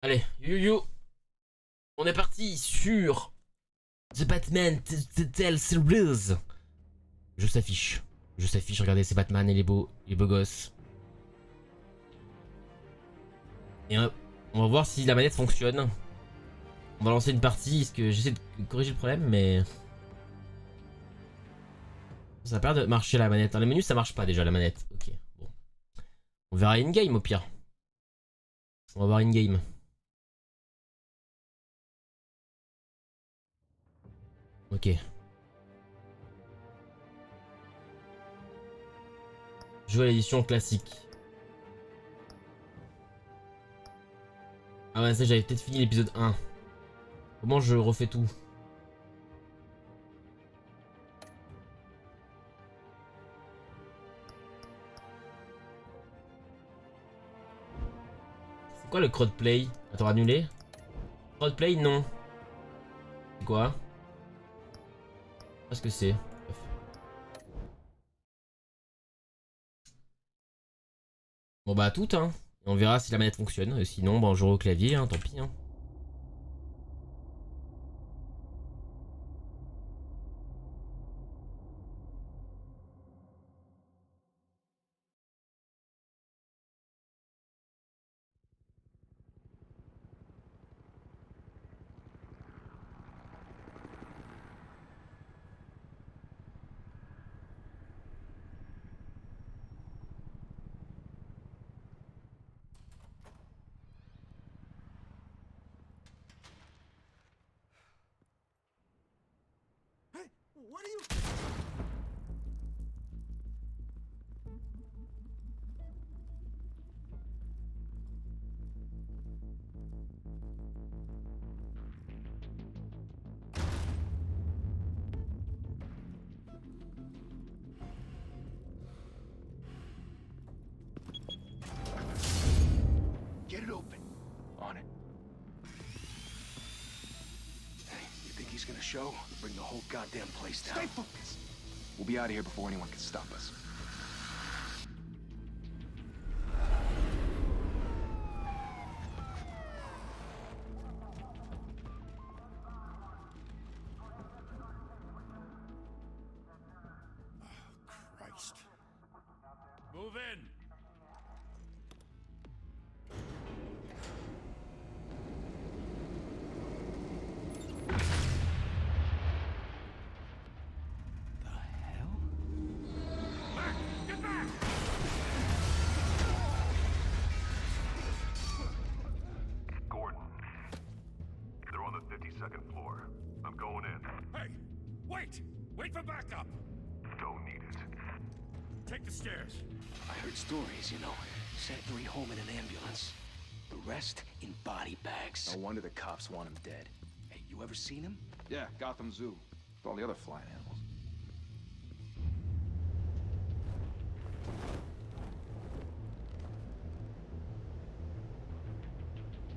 Allez, Yoyoyo, on est parti sur The Batman Telltale Series. Je s'affiche. Je s'affiche, regardez, c'est Batman et les beaux gosses. Et on va voir si la manette fonctionne. On va lancer une partie, parce que j'essaie de corriger le problème, mais... Ça a pas l'air de marcher la manette. Dans les menus, ça marche pas déjà la manette. Ok, bon. On verra in-game au pire. On va voir in-game. Ok. Jouer à l'édition classique. Ah ouais, ça j'avais peut-être fini l'épisode 1. Comment je refais tout? C'est quoi le crowdplay? Attends, annuler? Crowdplay, non. C'est quoi? Je sais pas ce que c'est. Bref. Bon bah tout hein. Et on verra si la manette fonctionne. Sinon, bah on jouera au clavier, hein, tant pis. Hein. Hey, what are you... Get it open. On it. Hey, you think he's gonna show? Bring the whole goddamn place down. Stay focused. We'll be out of here before anyone can stop us. Christ. Move in. Second floor. I'm going in. Hey! Wait! Wait for backup! Don't need it. Take the stairs. I heard stories, you know. Sent 3 home in an ambulance. The rest in body bags. No wonder the cops want him dead. Hey, you ever seen him? Yeah, Gotham Zoo. With all the other flying animals.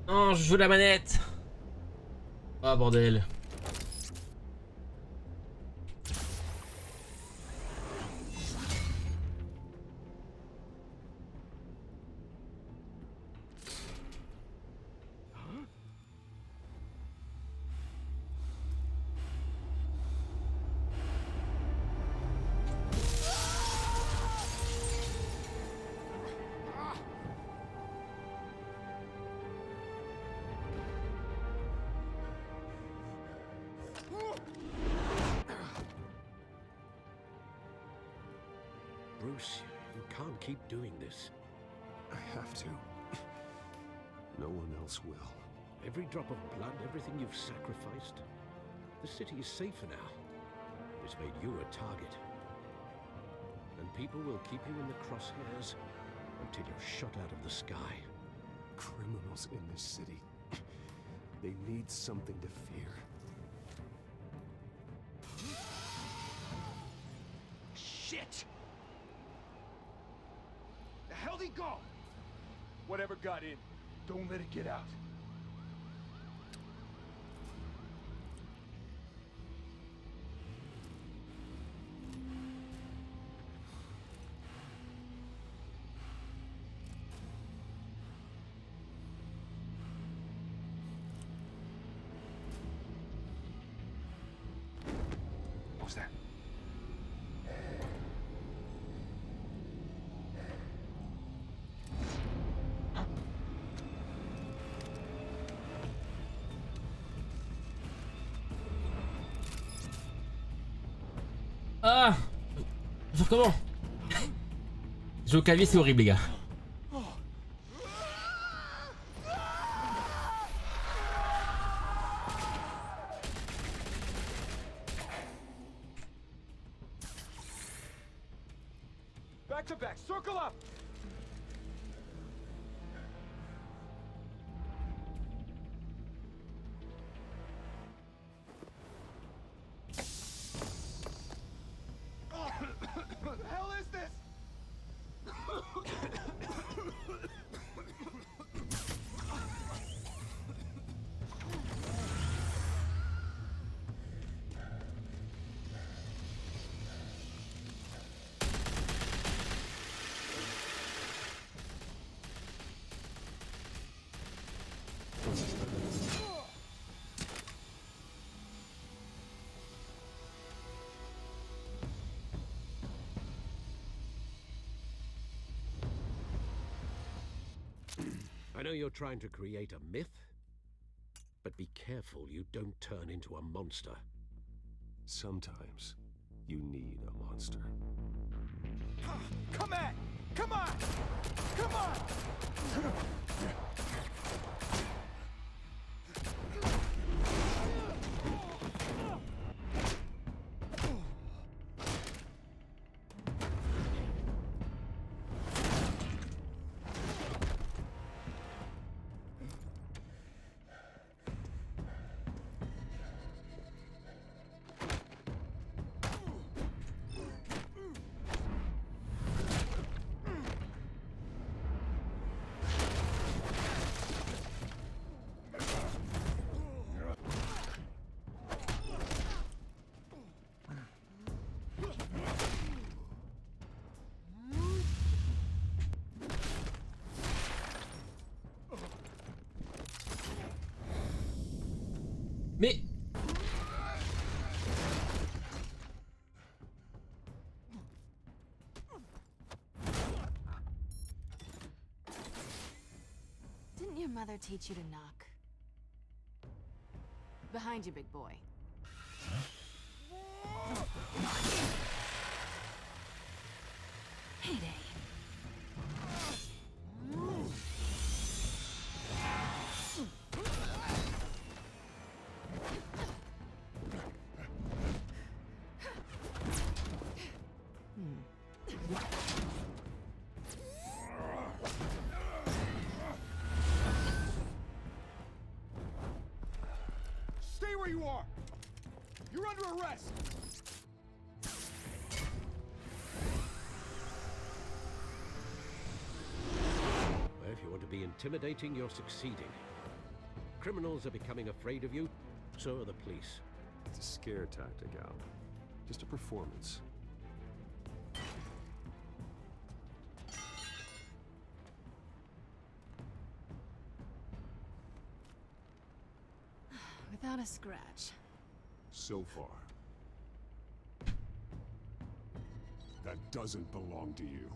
Non, je joue la manette. Ah bordel. Bruce, you can't keep doing this. I have to. No one else will. Every drop of blood, everything you've sacrificed. The city is safer now. It's made you a target. And people will keep you in the crosshairs until you're shot out of the sky. Criminals in this city. They need something to fear. Shit! The hell'd he go? Whatever got in, don't let it get out. What was that? Ah! Faire comment? Jouer au clavier, c'est horrible, les gars. Back to back, circle up! What the hell is this? I know you're trying to create a myth, but be careful you don't turn into a monster. Sometimes you need a monster. Come at! Come on! Come on! Mais... Didn't your mother teach you to knock? Behind you, big boy. Heyday. Stay where you are! You're under arrest! Well, if you want to be intimidating, you're succeeding. Criminals are becoming afraid of you, so are the police. It's a scare tactic, Al. Just a performance. Without a scratch. So far. That doesn't belong to you.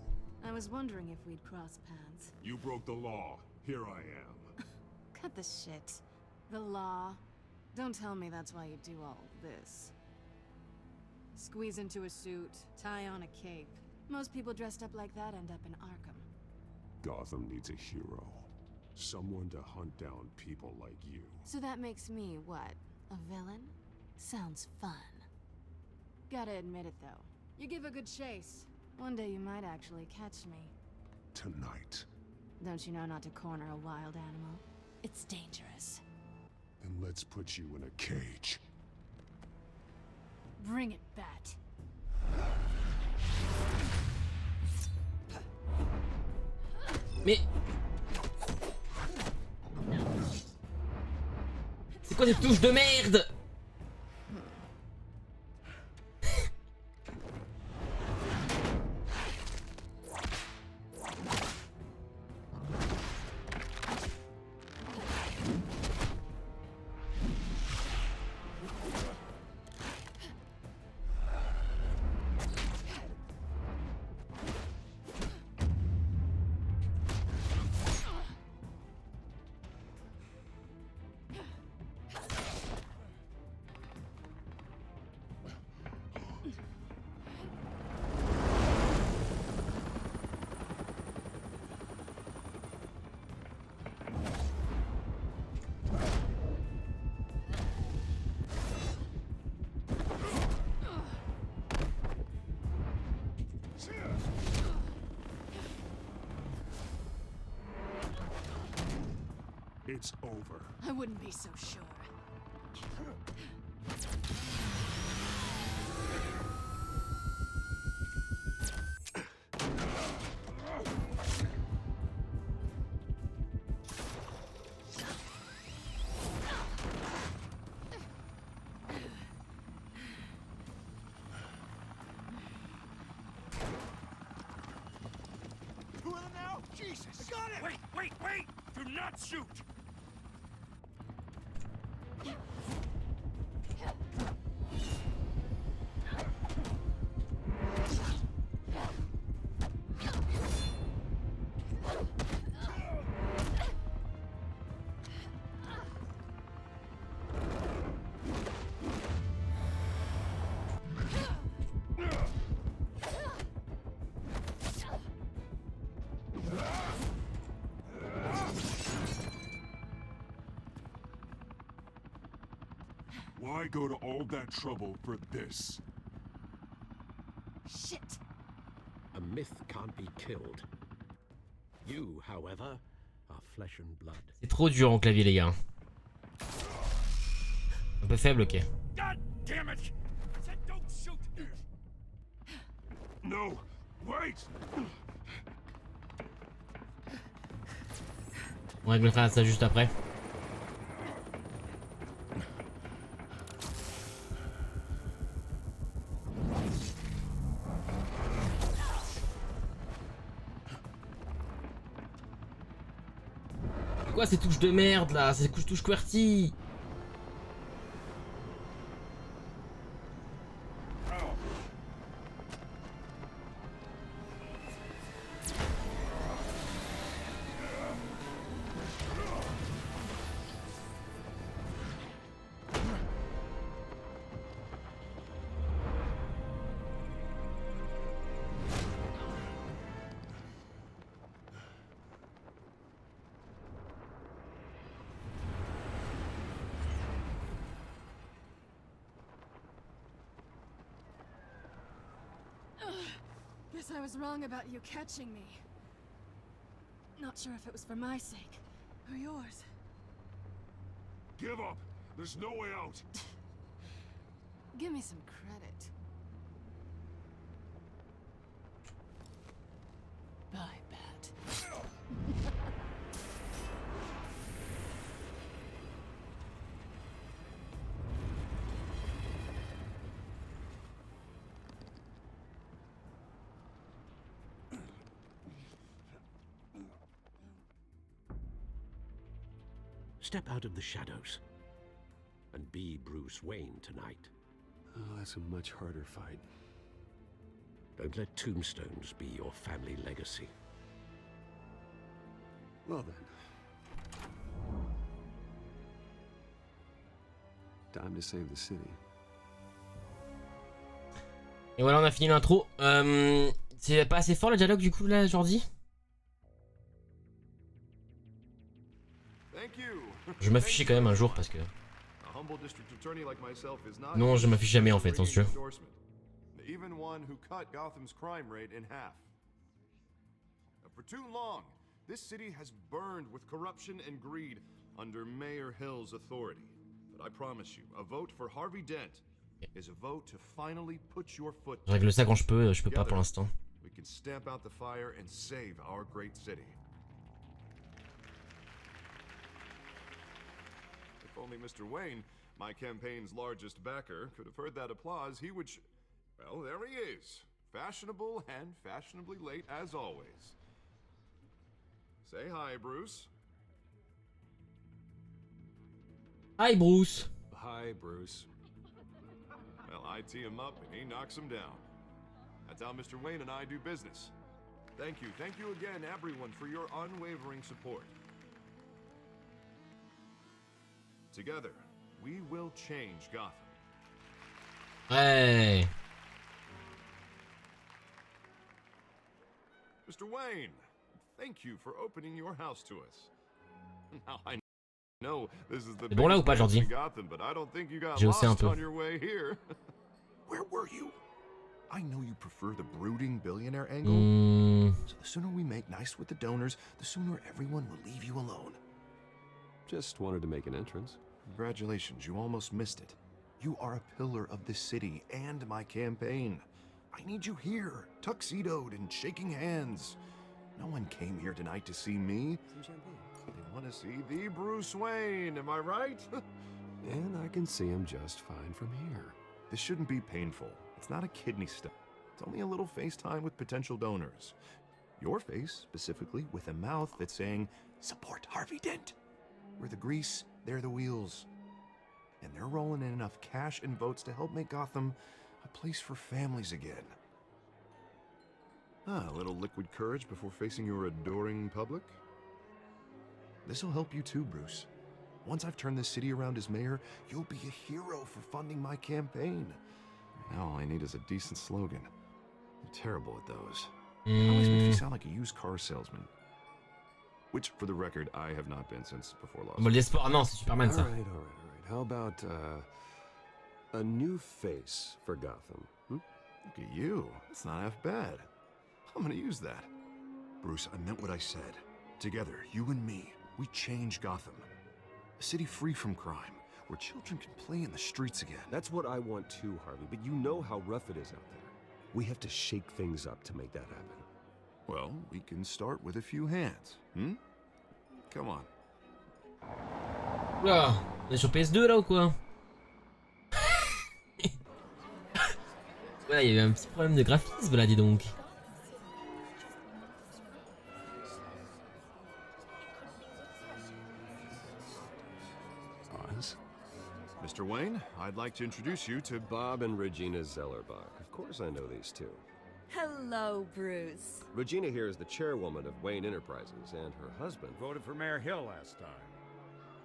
I was wondering if we'd cross paths. You broke the law. Here I am. Cut the shit. The law. Don't tell me that's why you do all this. Squeeze into a suit, tie on a cape. Most people dressed up like that end up in Arkham. Gotham needs a hero. Someone to hunt down people like you. So that makes me, what, a villain? Sounds fun. Gotta admit it, though. You give a good chase. One day you might actually catch me. Tonight. Don't you know not to corner a wild animal? It's dangerous. Then let's put you in a cage. Bring it, Bat. Mais... C'est quoi ces touches de merde? It's over. I wouldn't be so sure. Two of them now? Jesus! I got it! Wait! Do not shoot! Why go to all that trouble for this? Shit! A myth can't be killed. You, however, are flesh and blood. C'est trop dur en clavier, les gars. Un peu faible, ok. God damn it! I said don't shoot! No! Wait! On réglera ça juste après. Quoi ces touches de merde là? Ces touches QWERTY? Guess I was wrong about you catching me. Not sure if it was for my sake or yours. Give up! There's no way out! Give me some credit. Bye, Bat. Step out of the shadows and be Bruce Wayne tonight. Oh, that's a much harder fight. Don't let tombstones be your family legacy. Well then. Time to save the city. Et voilà, on a fini l'intro. C'est pas assez fort le dialogue du coup là, Jordi? Je m'affichais quand même un jour parce que... Non, je m'affiche jamais en fait, sans jeu. Even one who cut Gotham's crime rate in half. For too long, this city has burned with corruption and greed under Mayor Hill's authority. But I promise you, a vote for Harvey Dent is a vote to finally put your foot. Je règle ça quand je peux pas pour l'instant. We can stamp out the fire and save our great city. If only Mr. Wayne, my campaign's largest backer, could have heard that applause, he would well, there he is. Fashionable and fashionably late as always. Say hi, Bruce. Hi, Bruce. Hi, Bruce. Well, I tee him up and he knocks him down. That's how Mr. Wayne and I do business. Thank you again, everyone, for your unwavering support. Together, we will change Gotham. Hey. Mr. Wayne, thank you for opening your house to us. Now I know this is the C'est bon là ou pas, Jordi? Gotham, but I don't think you got J'ai haussé un lost peu. on your way here. Where were you? I know you prefer the brooding billionaire angle. So the sooner we make nice with the donors, the sooner everyone will leave you alone. Just wanted to make an entrance. Congratulations, you almost missed it. You are a pillar of this city and my campaign. I need you here, tuxedoed and shaking hands. No one came here tonight to see me. Some champagne. They want to see the Bruce Wayne, am I right? And I can see him just fine from here. This shouldn't be painful. It's not a kidney stone. It's only a little FaceTime with potential donors. Your face, specifically, with a mouth that's saying, support Harvey Dent. We're the grease, they're the wheels. And they're rolling in enough cash and votes to help make Gotham a place for families again. A little liquid courage before facing your adoring public. This'll help you too, Bruce. Once I've turned this city around as mayor, you'll be a hero for funding my campaign. Now all I need is a decent slogan. I'm terrible at those. Always makes me sound like a used car salesman. Which, for the record, I have not been since before loss. Bon, l'espoir, non, c'est Superman ça. All right. How about a new face for Gotham? Look at you. That's not half bad. I'm gonna use that. Bruce, I meant what I said. Together, you and me, we change Gotham. A city free from crime, where children can play in the streets again. That's what I want too, Harvey, but you know how rough it is out there. We have to shake things up to make that happen. Well, we can start with a few hands, Come on. Oula, on est sur PS2 là ou quoi? Ouais, il y a eu un petit problème de graphisme là, dis donc. Mr. Wayne, I'd like to introduce you to Bob and Regina Zellerbach. Of course I know these two. Hello, Bruce. Regina here is the chairwoman of Wayne Enterprises, and her husband Voted for Mayor Hill last time.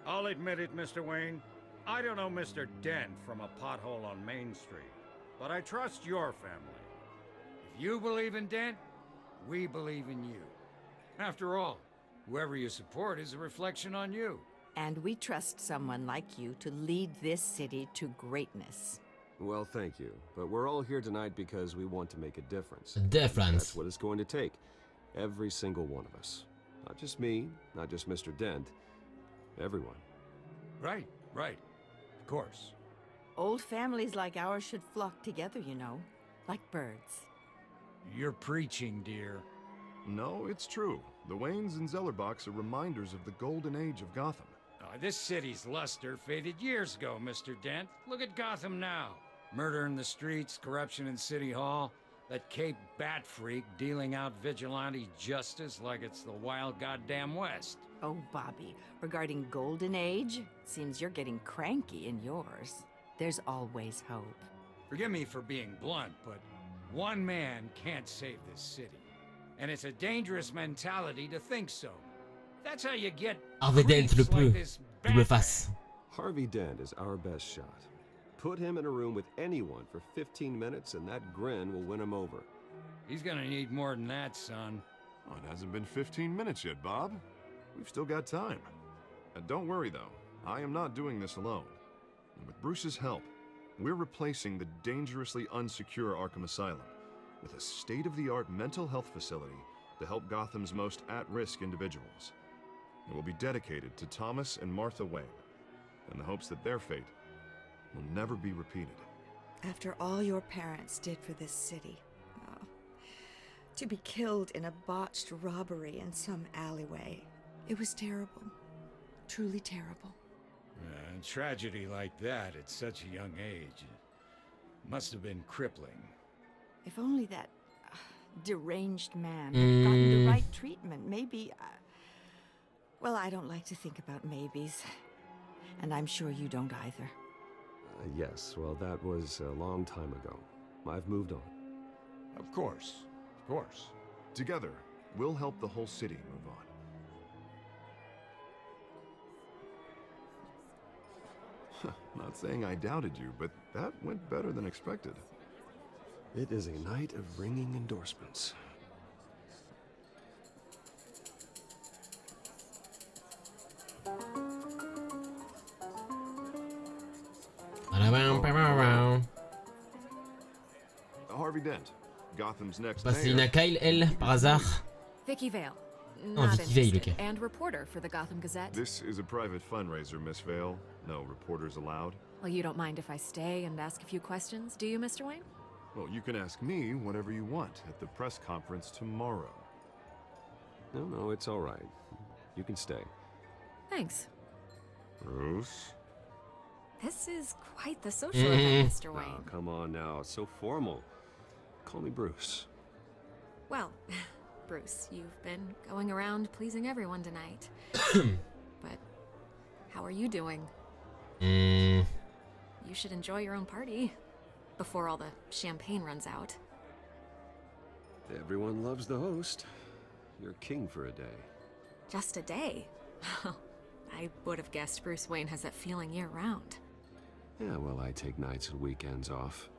I'll admit it, Mr. Wayne. I don't know Mr. Dent from a pothole on Main Street, but I trust your family. If you believe in Dent, we believe in you. After all, whoever you support is a reflection on you. And we trust someone like you to lead this city to greatness. Well, thank you. But we're all here tonight because we want to make a difference. Difference. That's what it's going to take. Every single one of us. Not just me, not just Mr. Dent. Everyone. Right. Of course. Old families like ours should flock together, you know, like birds. You're preaching, dear. No, it's true. The Waynes and Zellerbachs are reminders of the golden age of Gotham. This city's luster faded years ago, Mr. Dent. Look at Gotham now. Murder in the streets, corruption in City Hall, that Cape Bat freak dealing out vigilante justice like it's the wild goddamn West. Oh, Bobby, regarding Golden Age, seems you're getting cranky in yours. There's always hope. Forgive me for being blunt, but one man can't save this city. And it's a dangerous mentality to think so. That's how you get Harvey Dent le creeps like peut. this Double Batman. face. Harvey Dent is our best shot. Put him in a room with anyone for 15 minutes and that grin will win him over. He's gonna need more than that, son. Oh, it hasn't been 15 minutes yet, Bob. We've still got time. Don't worry, though. I am not doing this alone. And with Bruce's help, we're replacing the dangerously unsecure Arkham Asylum with a state-of-the-art mental health facility to help Gotham's most at-risk individuals. It will be dedicated to Thomas and Martha Wayne, in the hopes that their fate will never be repeated. After all your parents did for this city, to be killed in a botched robbery in some alleyway, it was terrible. Truly terrible. A tragedy like that at such a young age must have been crippling. If only that deranged man had gotten the right treatment, maybe... well, I don't like to think about maybes. And I'm sure you don't either. Yes, well, that was a long time ago. I've moved on. Of course. Together, we'll help the whole city move on. Not saying I doubted you, but that went better than expected. It is a night of ringing endorsements. Harvey Dent, Gotham's next Bah, mayor. Selina Kyle, elle, par hasard. Vicky Vale. Not vite qui veille, le interested. gars. And reporter for the Gotham Gazette. This is a private fundraiser, Miss Vale. No reporters allowed. Well, you don't mind if I stay and ask a few questions, do you, Mr. Wayne? Well, you can ask me whatever you want at the press conference tomorrow. No, it's all right. You can stay. Thanks. Bruce? This is quite the social event, Mr. Oh, Wayne. come on now. It's so formal. Call me Bruce. Well, Bruce, you've been going around pleasing everyone tonight. But how are you doing? You should enjoy your own party before all the champagne runs out. Everyone loves the host. You're king for a day. Just a day? I would have guessed Bruce Wayne has that feeling year-round. Yeah, well, I take nights and weekends off.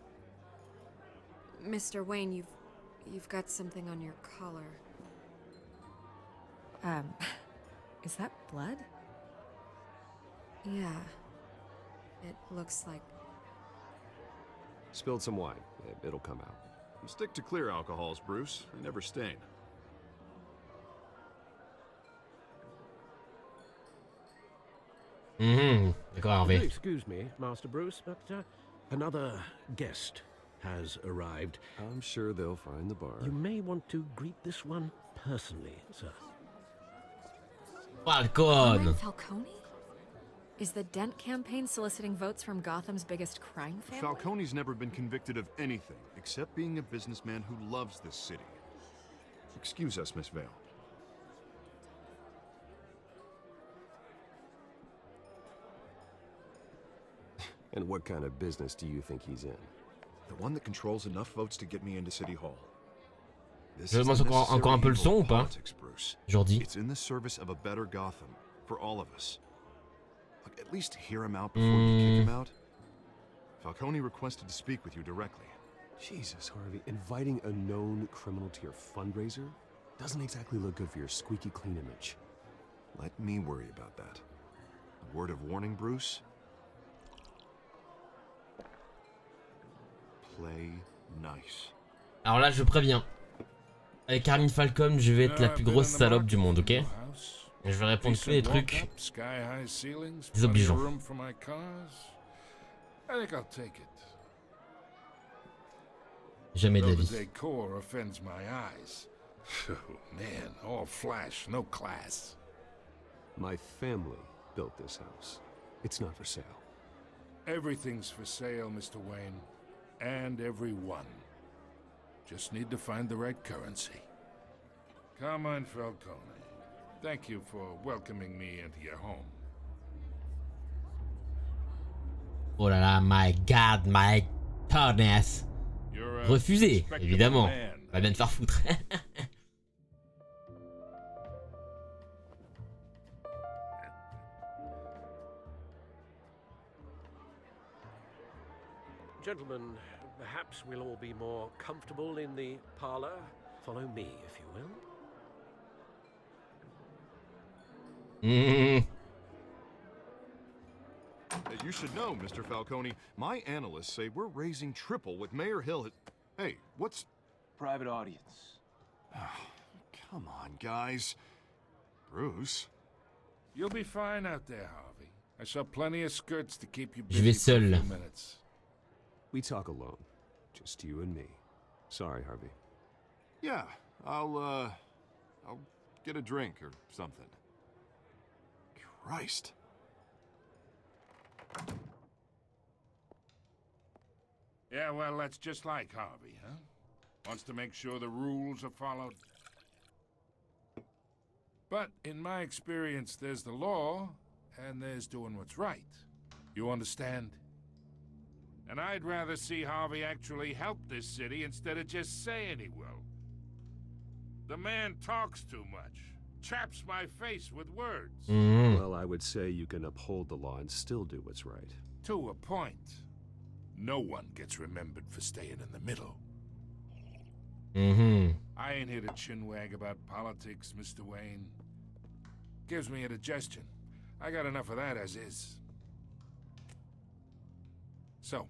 Mr. Wayne, you've got something on your collar. Is that blood? Yeah. It looks like... Spilled some wine. It'll come out. Stick to clear alcohols, Bruce. They never stain. D'accord, Harvey. Excuse me, Master Bruce, but another guest has arrived. I'm sure they'll find the bar. You may want to greet this one personally, sir. Falcone. Falcone? Is the Dent campaign soliciting votes from Gotham's biggest crime family? Falcone's never been convicted of anything except being a businessman who loves this city. Excuse us, Miss Vale. And what kind of business do you think he's in? The one that controls enough votes to get me into City Hall. This Je demande encore un peu le son ou pas? Jordi. It's in the service of a better Gotham for all of us. Look, at least hear him out before you kick him out. Falcone requested to speak with you directly. Jesus, Harvey, inviting a known criminal to your fundraiser doesn't exactly look good for your squeaky clean image. Let me worry about that. A word of warning, Bruce. Play nice. Alors là, je préviens. Avec Carmine Falcone, je vais être la plus grosse salope du monde, ok? Et je vais répondre tous les trucs désobligeants. Jamais de la vie. My family built this house. It's not for sale. Everything's for sale, Mr. Wayne. And everyone. Just need to find the right currency. Come on, Falcone. Thank you for welcoming me into your home. Oh là là, my god, my goodness. Refusé, évidemment. Va bien te faire foutre. Gentlemen, perhaps we'll all be more comfortable in the parlor. Follow me, if you will. You should know, Mr. Falcone, my analysts say we're raising triple what Mayor Hill had... Hey, what's... Private audience. Come on, guys. Bruce. You'll be fine out there, Harvey. I saw plenty of skirts to keep you Je vais busy for a seul. few minutes. We talk alone. Just you and me. Sorry, Harvey. Yeah, I'll get a drink or something. Christ. Yeah, well, that's just like Harvey, huh? Wants to make sure the rules are followed. But in my experience, there's the law, and there's doing what's right. You understand? And I'd rather see Harvey actually help this city instead of just saying he will. The man talks too much. Chaps my face with words. Well, I would say you can uphold the law and still do what's right. To a point. No one gets remembered for staying in the middle. I ain't here to chinwag about politics, Mr. Wayne. Gives me indigestion. I got enough of that as is. So,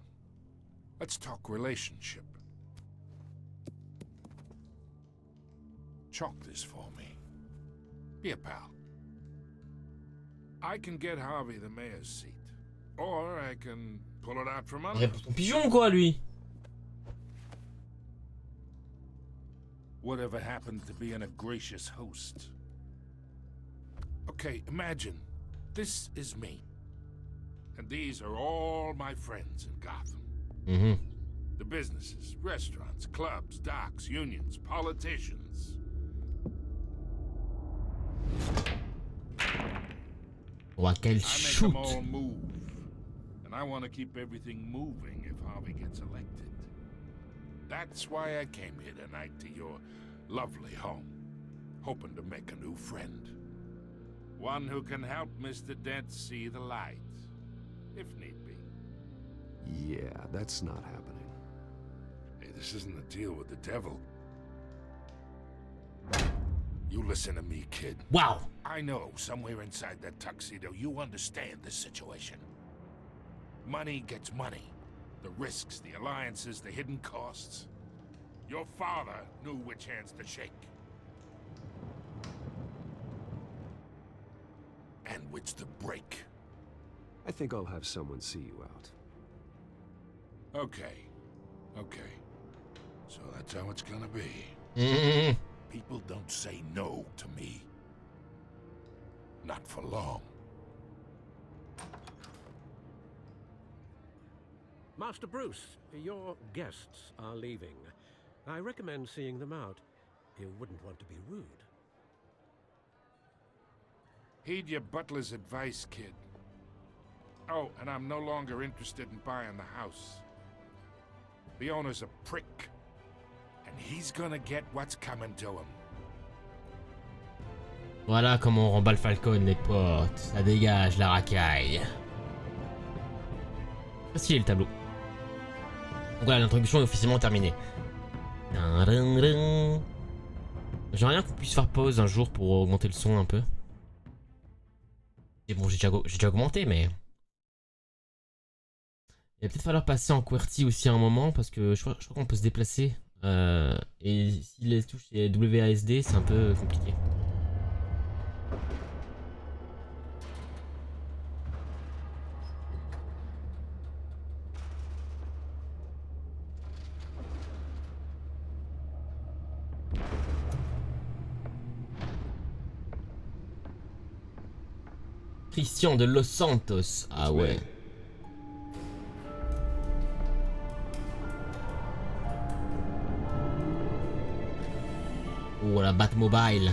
let's talk relationship. Chalk this for me. Be a pal. I can get Harvey the mayor's seat. Or I can pull it out from under. Réponds ton pigeon quoi lui. Whatever happened to being a gracious host? Okay, imagine this is me. And these are all my friends in Gotham. Mm-hmm. The businesses, restaurants, clubs, docks, unions, politicians. Oh, quel I shoot! make them all move. And I want to keep everything moving if Harvey gets elected. That's why I came here tonight to your lovely home, hoping to make a new friend. One who can help Mr. Dent see the light, if need be. Yeah, that's not happening. Hey, this isn't a deal with the devil. You listen to me, kid. Wow! I know somewhere inside that tuxedo you understand this situation. Money gets money. The risks, the alliances, the hidden costs. Your father knew which hands to shake. And which to break. I think I'll have someone see you out. Okay. Okay. So that's how it's gonna be. Mm-hmm. People don't say no to me. Not for long. Master Bruce, your guests are leaving. I recommend seeing them out. You wouldn't want to be rude. Heed your butler's advice, kid. Oh, and I'm no longer interested in buying the house. The owner's a prick. And he's gonna get what's coming to him. Voilà comment on remballe Falcon, les potes. Ça dégage la racaille. Voici le tableau. Donc voilà, l'introduction est officiellement terminée. J'aimerais bien qu'on puisse faire pause un jour pour augmenter le son un peu. Et bon, j'ai déjà augmenté, mais... Il va peut-être falloir passer en QWERTY aussi à un moment, parce que je crois qu'on peut se déplacer. Et si les touches c'est WASD, c'est un peu compliqué. Christian de Los Santos. Ah ouais. Oh la Batmobile.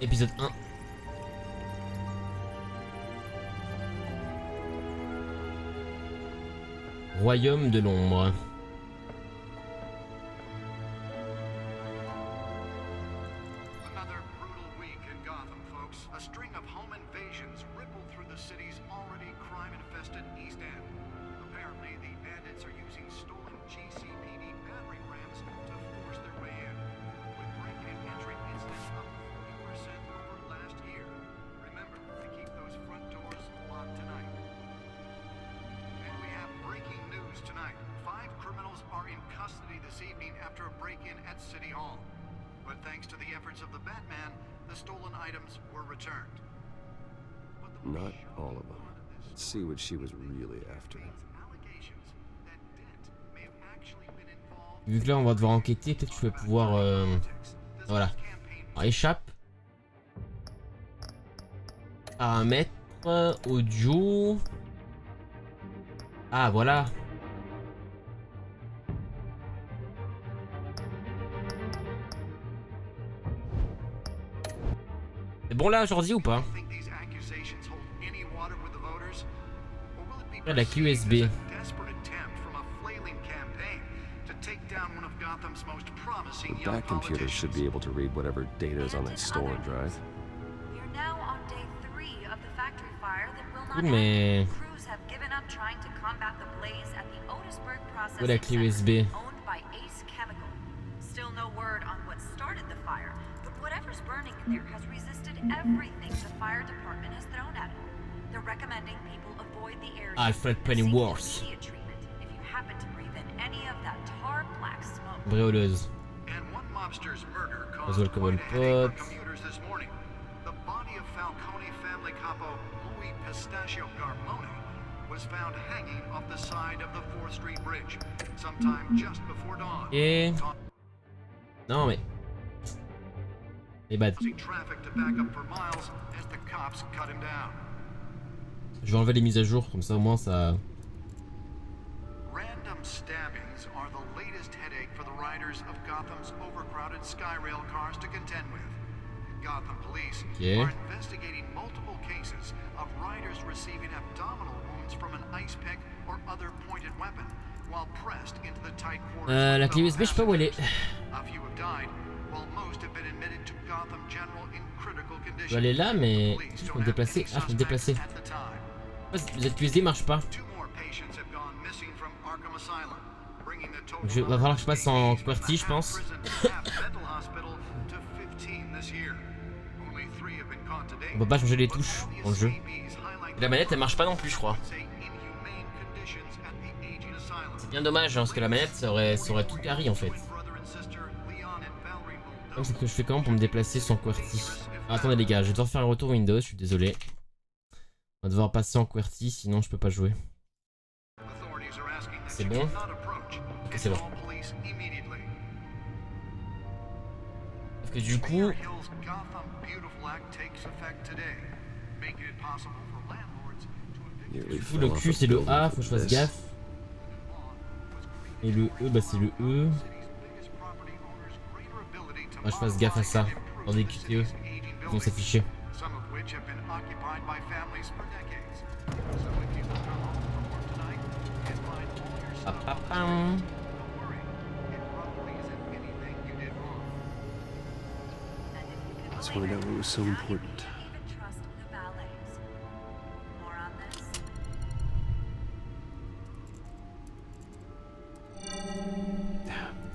Épisode 1. Royaume de l'ombre. Another brutal week in Gotham, folks. A string of home invasions rippled through the city's already crime-infested East End. Apparently, the bandits are using stolen GCPD battering rams to force their way in, with break-in entry incidents up 40% over last year. Remember to keep those front doors locked tonight. And we have breaking news tonight. 5 criminals are in custody this evening after a break-in at City Hall. But thanks to the efforts of the Batman, the stolen items were returned. Not all of them. Let's see what she was really after. Vu que là on va devoir enquêter, peut-être que je vais pouvoir... Voilà. Alors, échappe. Paramètres. Audio. Ah voilà. C'est bon là aujourd'hui ou pas? La clé USB. The back computer should be able to read whatever data is on that stolen drive. We are now on day 3 of the factory fire that will not Mais... end. Crews have given up trying to combat the blaze at the Otisburg Où est la clé USB? owned by Ace Chemical. Still no word on what started the fire, but whatever's burning in there has resisted everything the fire department has thrown at it. They're recommending people avoid the area. Alfred Pennyworth. Immediate treatment if you happen to breathe in any of that tar black smoke. Bréoleuse. And one mobster's murder Réseau caused alcool quite a headache pote. for commuters this morning. The body of Falcone family capo Louis Pistachio Garmone was found hanging off the side of the 4th Street Bridge sometime just before dawn. Et... Non mais... Les bad. Traffic to back up for miles as the cops cut him down. Je vais enlever les mises à jour, comme ça au moins ça... Random stabbings are the latest headache for the riders of Gotham's overcrowded Skyrail cars to contend with. Gotham police are investigating multiple cases of riders receiving abdominal wounds from an ice pick or other pointed weapon while pressed into the tight quarters. La clé USB, je sais pas où elle est. A few have died, while most have been admitted to Gotham General in critical condition. Elle est là, mais je peux me déplacer. Ah, je peux me déplacer. Cette USB marche pas. Va falloir que je passe en QWERTY, je pense. On peut pas changer les touches dans le jeu. Et la manette elle marche pas non plus, je crois. C'est bien dommage hein, parce que la manette ça aurait tout carry en fait. Comme c'est que je fais comment pour me déplacer sans QWERTY. Ah, attendez les gars, je vais devoir faire un retour Windows, je suis désolé. On va devoir passer en QWERTY sinon je peux pas jouer. C'est bon? Ok, c'est bon. Sauf que du coup... le Q c'est le A, faut que je fasse gaffe. Et le E, bah c'est le E. Moi je fasse gaffe à ça. Dans des QTE, ils vont s'afficher. Let's find out what was so important.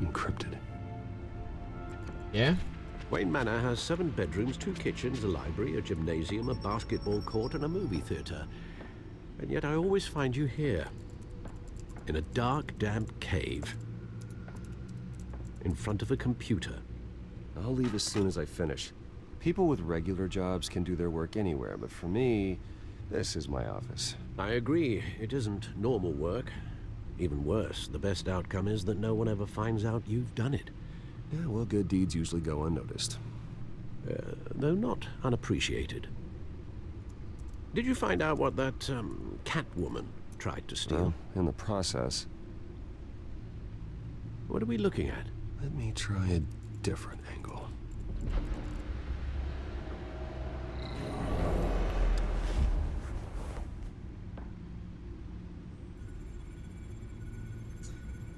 Encrypted. Yeah? Wayne Manor has 7 bedrooms, 2 kitchens, a library, a gymnasium, a basketball court, and a movie theater. And yet I always find you here. In a dark, damp cave. In front of a computer. I'll leave as soon as I finish. People with regular jobs can do their work anywhere, but for me, this is my office. I agree. It isn't normal work. Even worse, the best outcome is that no one ever finds out you've done it. Yeah, well, good deeds usually go unnoticed. Though not unappreciated. Did you find out what that, cat woman tried to steal? Well, in the process. What are we looking at? Let me try a different angle.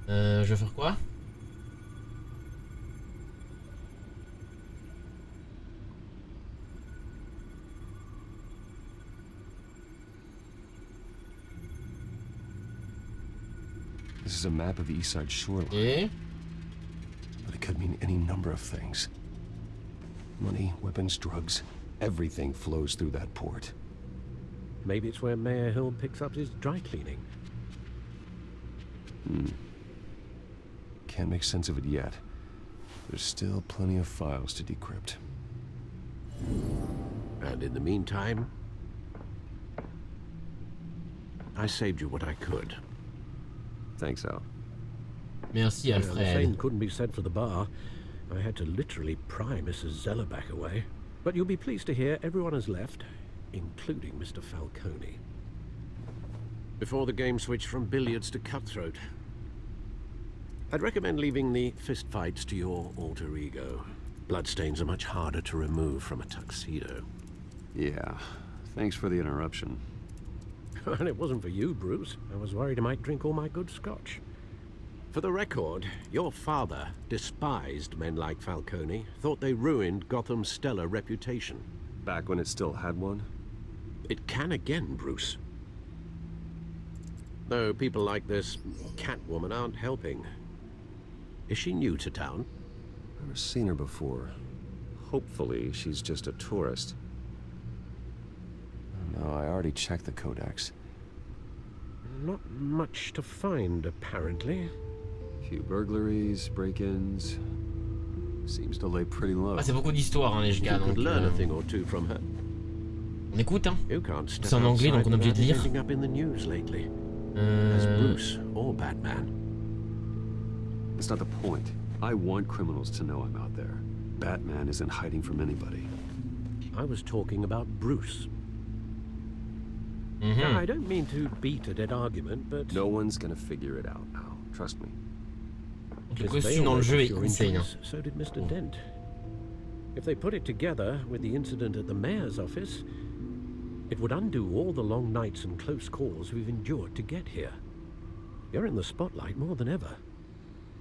Je vais faire quoi? This is a map of the East Side shoreline. Et? But it could mean any number of things. Money, weapons, drugs, everything flows through that port. Maybe it's where Mayor Hill picks up his dry cleaning. Can't make sense of it yet. There's still plenty of files to decrypt. And in the meantime, I saved you what I could. Thanks, Al. Merci, Alfred. The same couldn't be said for the bar. I had to literally pry Mrs. Zellerback away. But you'll be pleased to hear everyone has left, including Mr. Falcone. Before the game switched from billiards to cutthroat. I'd recommend leaving the fistfights to your alter ego. Bloodstains are much harder to remove from a tuxedo. Yeah, thanks for the interruption. And it wasn't for you, Bruce. I was worried I might drink all my good scotch. For the record, your father despised men like Falcone, thought they ruined Gotham's stellar reputation. Back when it still had one? It can again, Bruce. Though people like this Catwoman aren't helping. Is she new to town? Never seen her before. Hopefully, she's just a tourist. No, I already checked the codex. Not much to find, apparently. Few burglaries, break-ins. Seems to lay pretty low. Ah, c'est beaucoup d'histoires, hein, les gars. Donc, on écoute, hein. C'est en anglais, donc on est obligé de lire. As Bruce or Batman. That's not the point. I want criminals to know I'm out there. Batman isn't hiding from anybody. I was talking about Bruce. Now, I don't mean to beat a dead argument, but... No one's gonna figure it out now. Trust me. Le costume dans le jeu est insane. So did Mr. Dent. If they put it together with the incident at the mayor's office, it would undo all the long nights and close calls we've endured to get here. You're in the spotlight more than ever.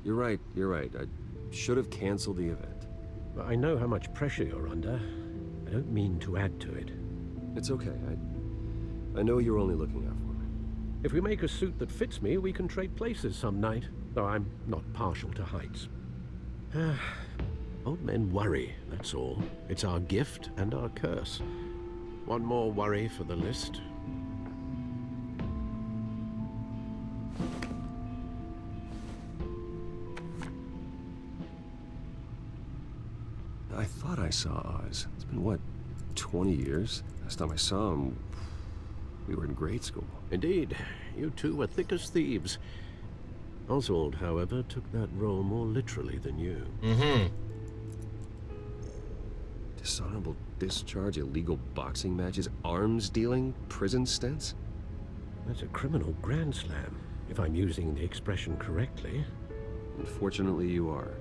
You're right. I should have canceled the event. I know how much pressure you're under. I don't mean to add to it. It's okay. I know you're only looking out for me. If we make a suit that fits me, we can trade places some night, though I'm not partial to heights. Old men worry, that's all. It's our gift and our curse. One more worry for the list. I thought I saw Oz. It's been, what, 20 years? Last time I saw him, we were in grade school. Indeed. You two were thick as thieves. Oswald, however, took that role more literally than you. Dishonorable discharge, illegal boxing matches, arms dealing, prison stints? That's a criminal grand slam, if I'm using the expression correctly. Unfortunately, you are.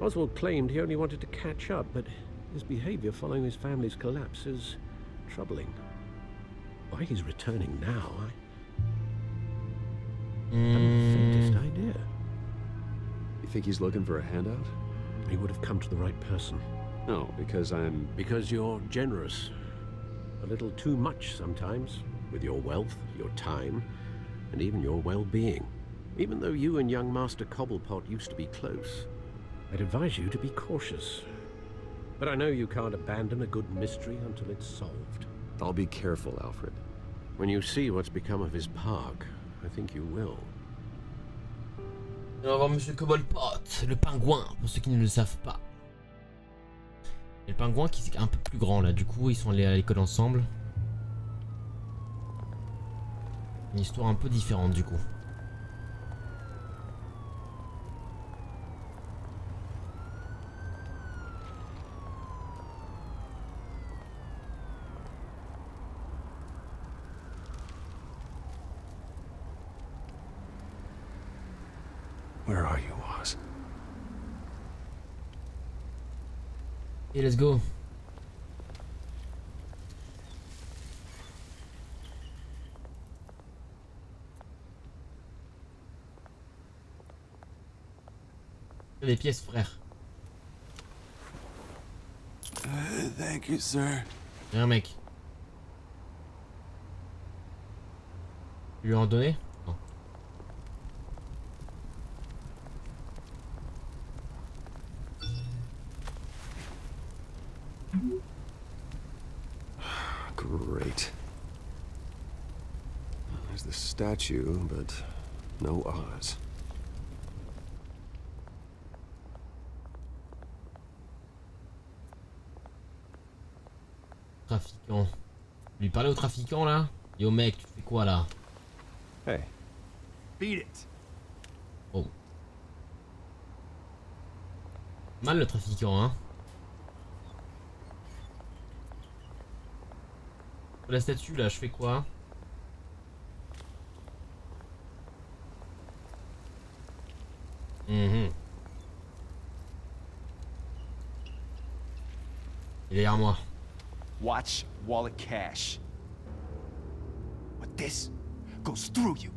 Oswald claimed he only wanted to catch up, but his behavior following his family's collapse is troubling. Why he's returning now, I haven't the faintest idea. You think he's looking for a handout? He would have come to the right person. No, because I'm... Because you're generous. A little too much sometimes, with your wealth, your time, and even your well-being. Even though you and young Master Cobblepot used to be close, I'd advise you to be cautious. But I know you can't abandon a good mystery until it's solved. I'll be careful, Alfred. When you see what's become of his park, I think you will. On va voir Monsieur Cobblepot, le pingouin, pour ceux qui ne le savent pas. Et le pingouin qui est un peu plus grand là, du coup ils sont allés à l'école ensemble. Une histoire un peu différente du coup. Where are you, Oz? Et let's go. Des pièces, frère. Thank you, sir. Viens, mec. Tu lui en donner? Non. Great. There's the statue, but no Oz. Trafiquant. Lui parler au trafiquant là? Yo mec, tu fais quoi là? Hey. Beat it. Oh. Mal le trafiquant, hein? La statue là, je fais quoi? Il est derrière moi. Watch wallet cash. But this goes through you.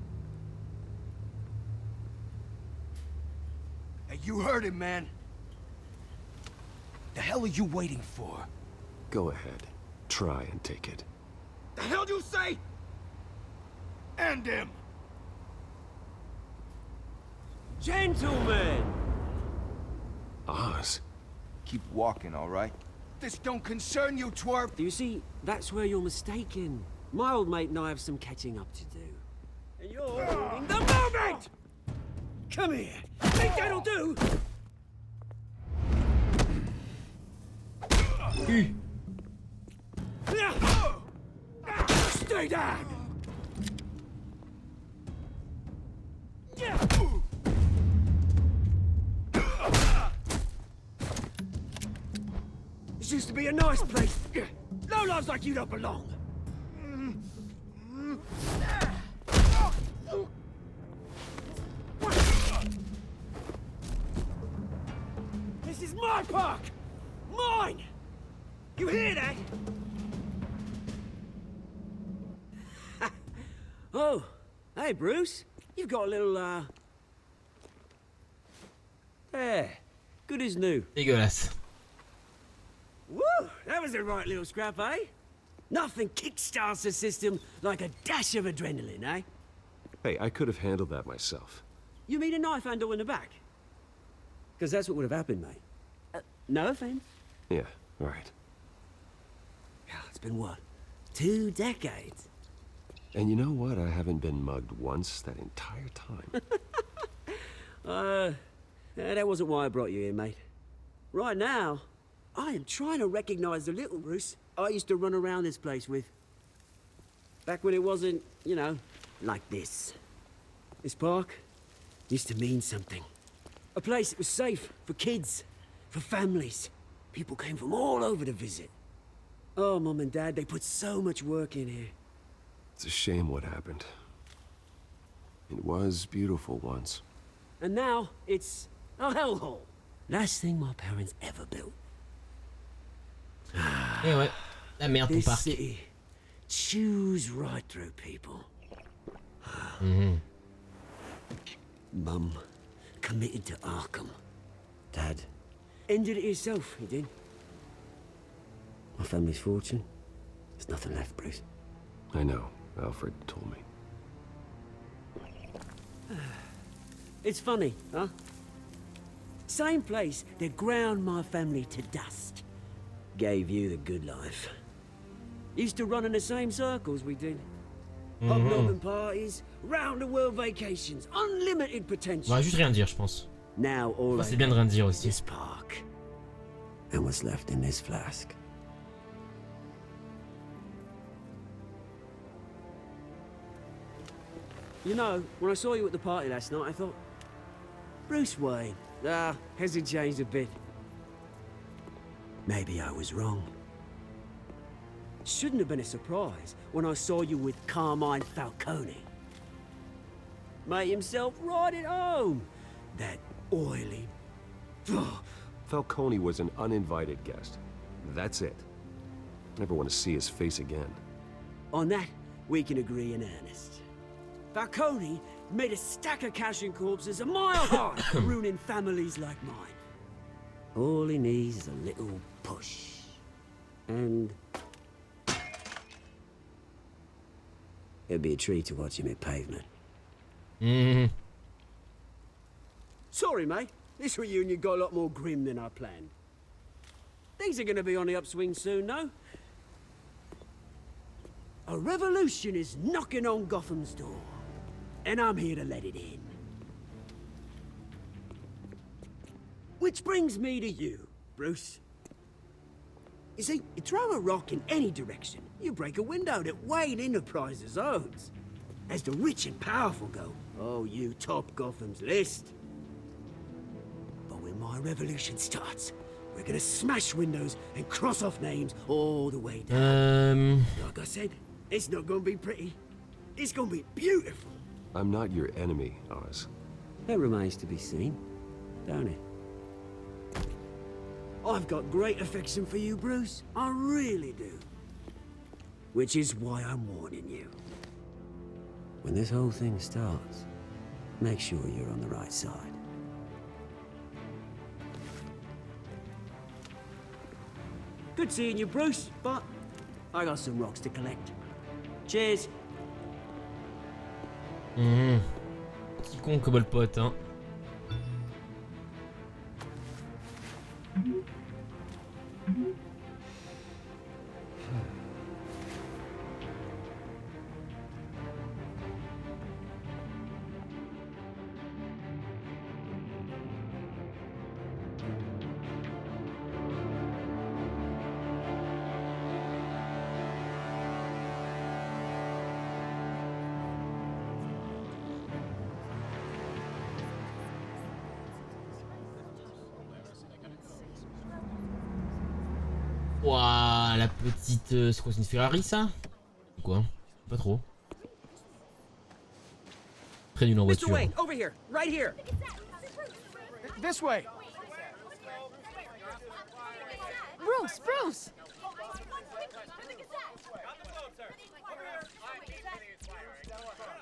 Hey, you heard him, man. The hell are you waiting for? Go ahead. Try and take it. The hell do you say? End him! Gentlemen! Oz. Keep walking, all right? This don't concern you, twerp! You see, that's where you're mistaken. My old mate and I have some catching up to do. And you're ruining the moment! Come here. Think that'll do? Stay down. This used to be a nice place. No lives like you don't belong. This is my park! Mine! You hear that? Oh, hey, Bruce. You've got a little, There. Good as new. Dégueulasse. Woo! That was a right little scrap, eh? Nothing kickstarts the system like a dash of adrenaline, eh? Hey, I could have handled that myself. You mean a knife handle in the back? Because that's what would have happened, mate. No offense. Yeah, right. It's been what? 2 decades? And you know what? I haven't been mugged once that entire time. That wasn't why I brought you here, mate. Right now, I am trying to recognize the little Bruce I used to run around this place with. Back when it wasn't, you know, like this. This park used to mean something. A place that was safe for kids, for families. People came from all over to visit. Oh, Mum and Dad, they put so much work in here. It's a shame what happened. It was beautiful once. And now, it's a hellhole. Last thing my parents ever built. Et ouais, la merde ton This parc. city chews right through people. Mum committed to Arkham. Dad ended it himself, he did. My family's fortune, there's nothing left, Bruce. I know. Alfred told me. It's funny, huh? Same place that ground my family to dust. Gave you the good life. Used to run in the same circles we did. Hobnobbing parties, round-the-world vacations, unlimited potential. On va juste rien dire, je pense. Now all C'est bien de rien dire aussi. this park. And what's left in this flask. You know, when I saw you at the party last night, I thought, Bruce Wayne. Hasn't changed a bit. Maybe I was wrong. Shouldn't have been a surprise when I saw you with Carmine Falcone. Made himself right at home. That oily... Falcone was an uninvited guest. That's it. Never want to see his face again. On that, we can agree in earnest. Falcone made a stack of cash and corpses a mile high, ruining families like mine. All he needs is a little push. And... it'd be a treat to watch him hit pavement. Sorry, mate. This reunion got a lot more grim than I planned. Things are gonna be on the upswing soon, no? A revolution is knocking on Gotham's door. And I'm here to let it in. Which brings me to you, Bruce. You see, you throw a rock in any direction, you break a window that Wayne Enterprises owns. As the rich and powerful go, oh, you top Gotham's list. But when my revolution starts, we're gonna smash windows and cross off names all the way down. Like I said, it's not gonna be pretty. It's gonna be beautiful. I'm not your enemy, Oz. That remains to be seen, don't it? I've got great affection for you, Bruce. I really do. Which is why I'm warning you. When this whole thing starts, make sure you're on the right side. Good seeing you, Bruce, but I got some rocks to collect. Cheers. Petit con comme le pote, hein. Ouah, la petite... c'est quoi, c'est une Ferrari ça? Quoi? Pas trop. Très nul en voiture. Mr. Wayne, over here, right here. This way. Bruce, Bruce!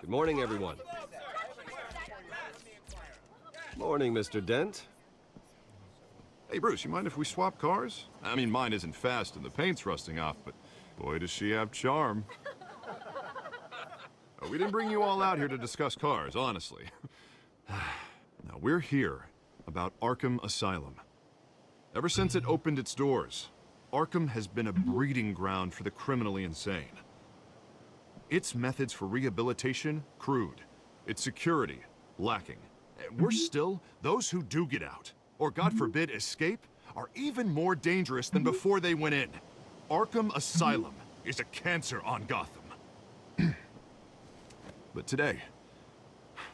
Good morning, everyone. Morning, Mr. Dent. Hey, Bruce, you mind if we swap cars? I mean, mine isn't fast and the paint's rusting off, but boy, does she have charm. We didn't bring you all out here to discuss cars, honestly. Now, we're here about Arkham Asylum. Ever since it opened its doors, Arkham has been a breeding ground for the criminally insane. Its methods for rehabilitation, crude. Its security, lacking. And worse still, those who do get out, or God forbid, escape, are even more dangerous than before they went in. Arkham Asylum is a cancer on Gotham. But today,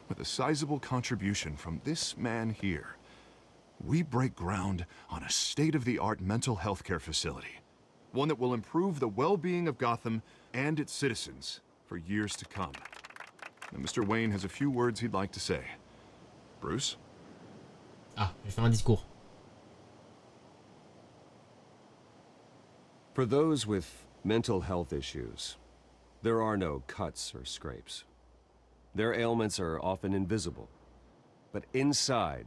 with a sizable contribution from this man here, we break ground on a state-of-the-art mental health care facility. One that will improve the well-being of Gotham and its citizens for years to come. Now, Mr. Wayne has a few words he'd like to say. Bruce? Ah, je vais faire un discours. For those with mental health issues, there are no cuts or scrapes. Their ailments are often invisible, but inside,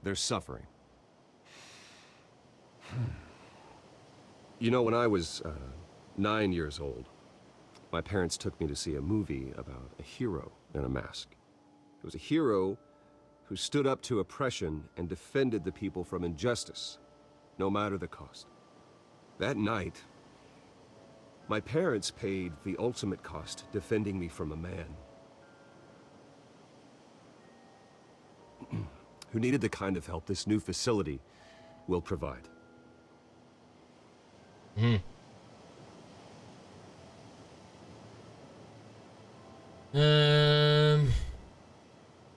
they're suffering. You know, when I was 9 years old, my parents took me to see a movie about a hero in a mask. It was a hero who stood up to oppression and defended the people from injustice, no matter the cost. That night, my parents paid the ultimate cost defending me from a man who needed the kind of help this new facility will provide.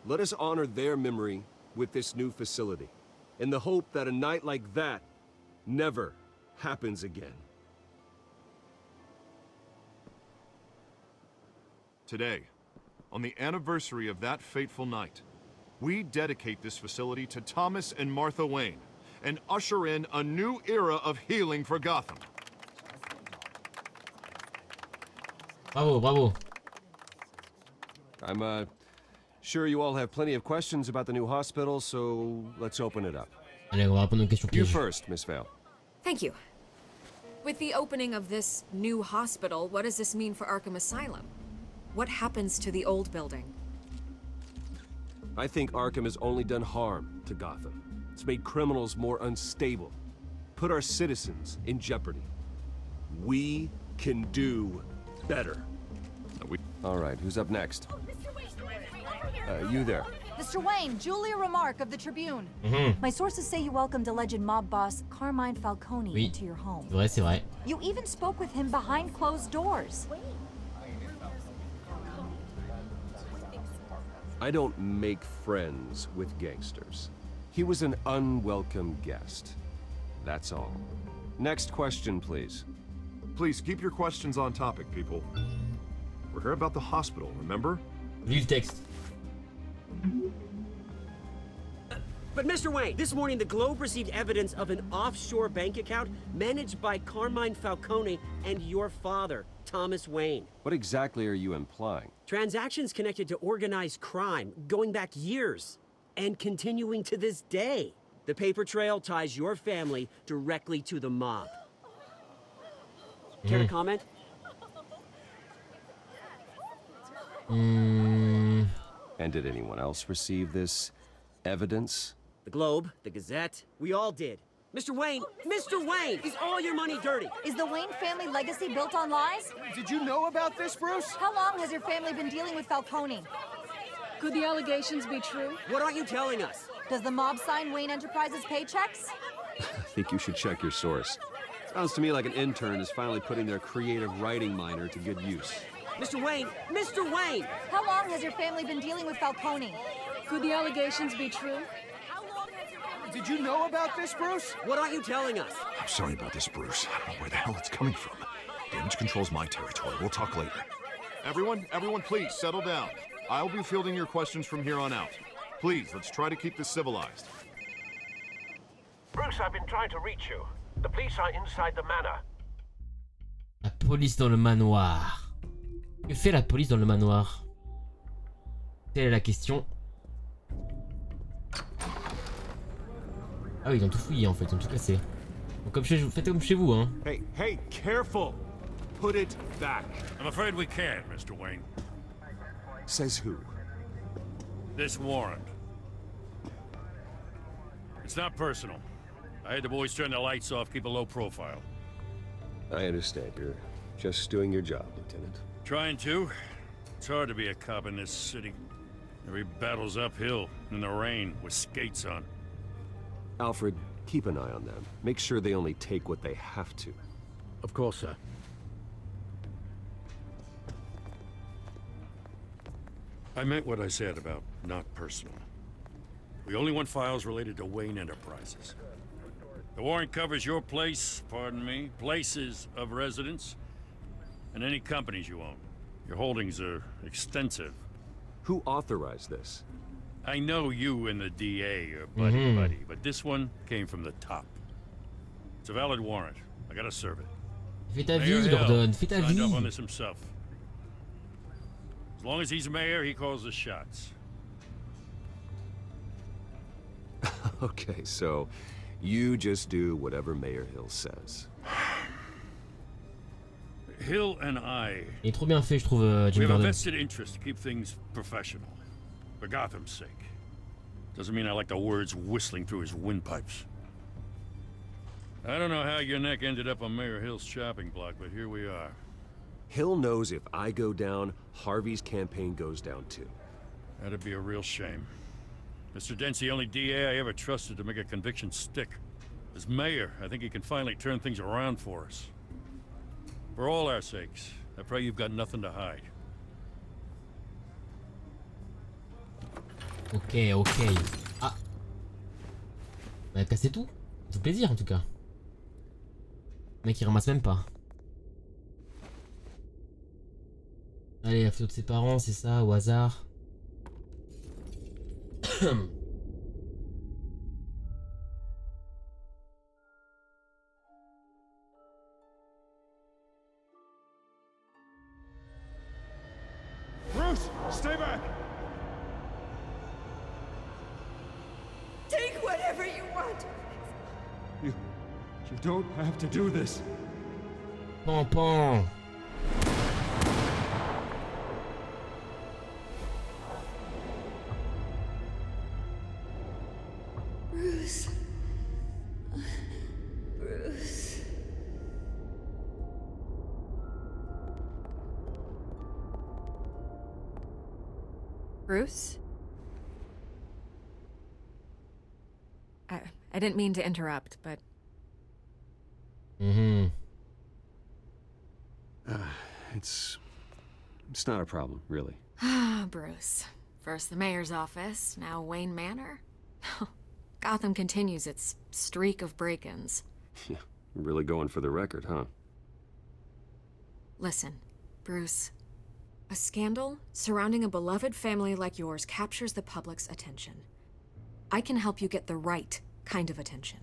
Let us honor their memory with this new facility, in the hope that a night like that never happens again. Today, on the anniversary of that fateful night, we dedicate this facility to Thomas and Martha Wayne and usher in a new era of healing for Gotham. Bravo, bravo. I'm sure you all have plenty of questions about the new hospital, so let's open it up. Allez, on va répondre aux questions You pièges. first, Miss Vale. Thank you. With the opening of this new hospital, what does this mean for Arkham Asylum? What happens to the old building? I think Arkham has only done harm to Gotham. It's made criminals more unstable, put our citizens in jeopardy. We can do better. All right, who's up next? You there. Mr. Wayne, Julia Remark of the Tribune. My sources say you welcomed alleged mob boss Carmine Falcone Oui. into your home. C'est vrai, c'est vrai. You even spoke with him behind closed doors. I don't make friends with gangsters. He was an unwelcome guest. That's all. Next question, please. Please keep your questions on topic, people. We're here about the hospital, remember? Lis le texte. But Mr. Wayne, this morning the Globe received evidence of an offshore bank account managed by Carmine Falcone and your father, Thomas Wayne. What exactly are you implying? Transactions connected to organized crime going back years and continuing to this day. The paper trail ties your family directly to the mob. Care to comment? And did anyone else receive this evidence? The Globe, the Gazette, we all did. Mr. Wayne, is all your money dirty? Is the Wayne family legacy built on lies? Did you know about this, Bruce? How long has your family been dealing with Falcone? Could the allegations be true? What aren't you telling us? Does the mob sign Wayne Enterprises paychecks? I think you should check your source. Sounds to me like an intern is finally putting their creative writing minor to good use. Mr. Wayne! How long has your family been dealing with Falcone? Could the allegations be true? Did you know about this, Bruce? What aren't you telling us? I'm sorry about this, Bruce. I don't know where the hell it's coming from. Damage control's my territory. We'll talk later. Everyone, please, settle down. I'll be fielding your questions from here on out. Please, let's try to keep this civilized. Bruce, I've been trying to reach you. The police are inside the manor. La police dans le manoir. Que fait la police dans le manoir? Telle est la question. Ah oui, ils ont tout fouillé en fait, ils ont tout cassé. Donc, faites comme chez vous, hein. Hey, careful! Put it back. I'm afraid we can't, Mr. Wayne. Says who? This warrant. It's not personal. I had the boys turn the lights off, keep a low profile. I understand. You're just doing your job, Lieutenant. Trying to. It's hard to be a cop in this city. Every battle's uphill, in the rain, with skates on. Alfred, keep an eye on them. Make sure they only take what they have to. Of course, sir. I meant what I said about not personal. We only want files related to Wayne Enterprises. The warrant covers your place, pardon me, places of residence, and any companies you own. Your holdings are extensive. Who authorized this? I know you and the DA are buddy-buddy, but this one came from the top. It's a valid warrant. I gotta serve it. Fais ta vie, Gordon, fais ta signed up on vie. this himself. As long as he's mayor, he calls the shots. Okay, so you just do whatever Mayor Hill says. Hill and I... Il est trop bien fait, je trouve, we Jim have a Gordon. vested interest to keep things professional. For Gotham's sake. Doesn't mean I like the words whistling through his windpipes. I don't know how your neck ended up on Mayor Hill's chopping block, but here we are. Hill knows if I go down, Harvey's campaign goes down too. That'd be a real shame. Mr. Dent's the only DA I ever trusted to make a conviction stick. As mayor, I think he can finally turn things around for us. For all our sakes, I pray you've got nothing to hide. Ok. Ah. On a cassé tout. Ça fait plaisir en tout cas. Le mec il ramasse même pas. Allez, la photo de ses parents, c'est ça, au hasard. Bruce, stay back! Take whatever you want. You don't have to do this. Pan. Bruce. Bruce. Bruce? I didn't mean to interrupt, but... It's not a problem, really. Ah, Bruce. First the mayor's office, now Wayne Manor. Gotham continues its streak of break-ins. Yeah, really going for the record, huh? Listen, Bruce. A scandal surrounding a beloved family like yours captures the public's attention. I can help you get the right kind of attention.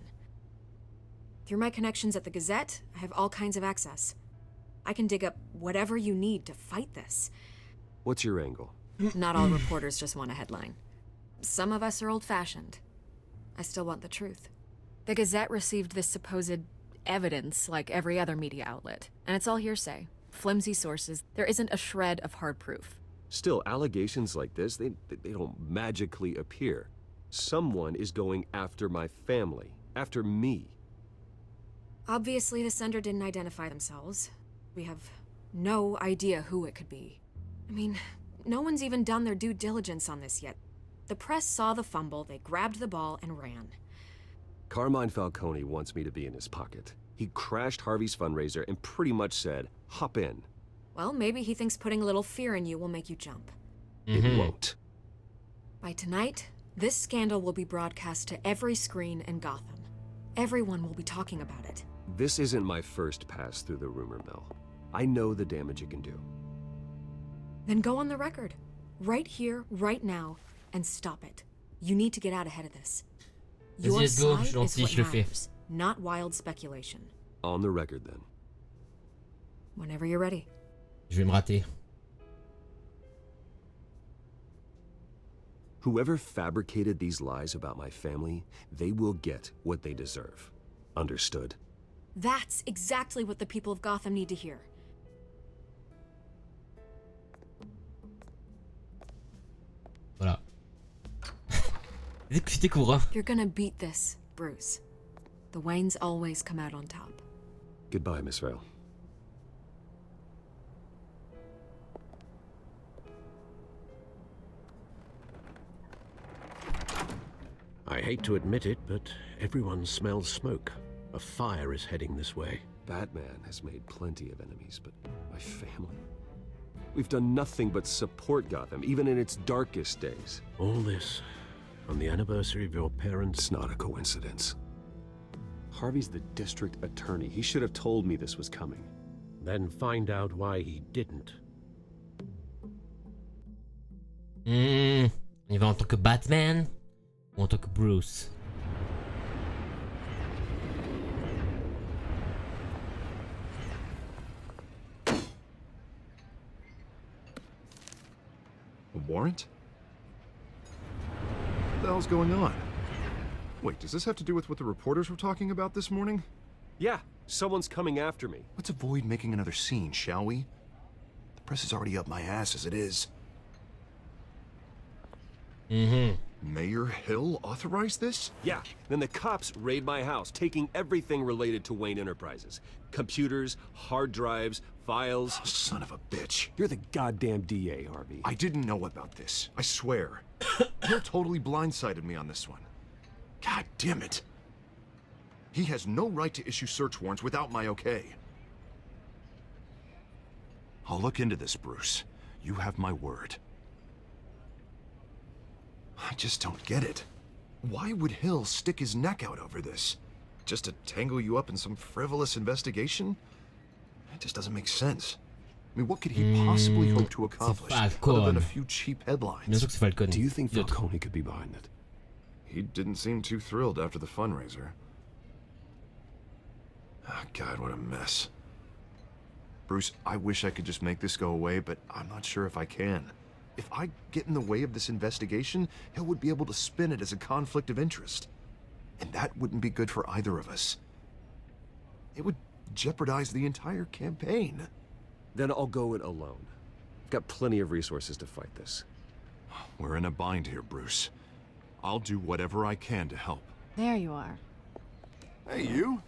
Through my connections at the Gazette, I have all kinds of access. I can dig up whatever you need to fight this. What's your angle? Not all reporters just want a headline. Some of us are old-fashioned. I still want the truth. The Gazette received this supposed evidence like every other media outlet, and it's all hearsay. Flimsy sources. There isn't a shred of hard proof. Still, allegations like this, they don't magically appear. Someone is going after my family, after me. Obviously, the sender didn't identify themselves. We have no idea who it could be. I mean, no one's even done their due diligence on this yet. The press saw the fumble, they grabbed the ball and ran. Carmine Falcone wants me to be in his pocket. He crashed Harvey's fundraiser and pretty much said, hop in. Well, maybe he thinks putting a little fear in you will make you jump. It won't. By tonight, This scandal will be broadcast to every screen in Gotham. Everyone will be talking about it. This isn't my first pass through the rumor mill. I know the damage it can do. Then go on the record. Right here, right now, and stop it. You need to get out ahead of this. Your let's go, side is gentil, what je le fais. matters, not wild speculation. On the record, then. Whenever you're ready. Je vais me rater. Whoever fabricated these lies about my family, they will get what they deserve. Understood? That's exactly what the people of Gotham need to hear. Voilà. C'était court, hein. You're gonna beat this, Bruce. The Waynes always come out on top. Goodbye, Miss Vale. I hate to admit it, but everyone smells smoke. A fire is heading this way. Batman has made plenty of enemies, but my family? We've done nothing but support Gotham, even in its darkest days. All this on the anniversary of your parents'... It's not a coincidence. Harvey's the district attorney. He should have told me this was coming. Then find out why he didn't. On y va en tant que Batman ou en tant que Bruce? A warrant? What the hell's going on? Wait, does this have to do with what the reporters were talking about this morning? Yeah, someone's coming after me. Let's avoid making another scene, shall we? The press is already up my ass as it is. Mayor Hill authorized this? Yeah, then the cops raid my house, taking everything related to Wayne Enterprises. Computers, hard drives, files. Oh, son of a bitch. You're the goddamn DA, Harvey. I didn't know about this. I swear. Hill totally blindsided me on this one. God damn it. He has no right to issue search warrants without my okay. I'll look into this, Bruce. You have my word. I just don't get it. Why would Hill stick his neck out over this? Just to tangle you up in some frivolous investigation? It just doesn't make sense. I mean, what could he possibly hope to accomplish other than a few cheap headlines? Do you think Falcone could be behind it? He didn't seem too thrilled after the fundraiser. Oh, God, what a mess. Bruce, I wish I could just make this go away, but I'm not sure if I can. If I get in the way of this investigation, Hill would be able to spin it as a conflict of interest. And that wouldn't be good for either of us. It would jeopardize the entire campaign. Then I'll go it alone. I've got plenty of resources to fight this. We're in a bind here, Bruce. I'll do whatever I can to help. There you are. Hey, you.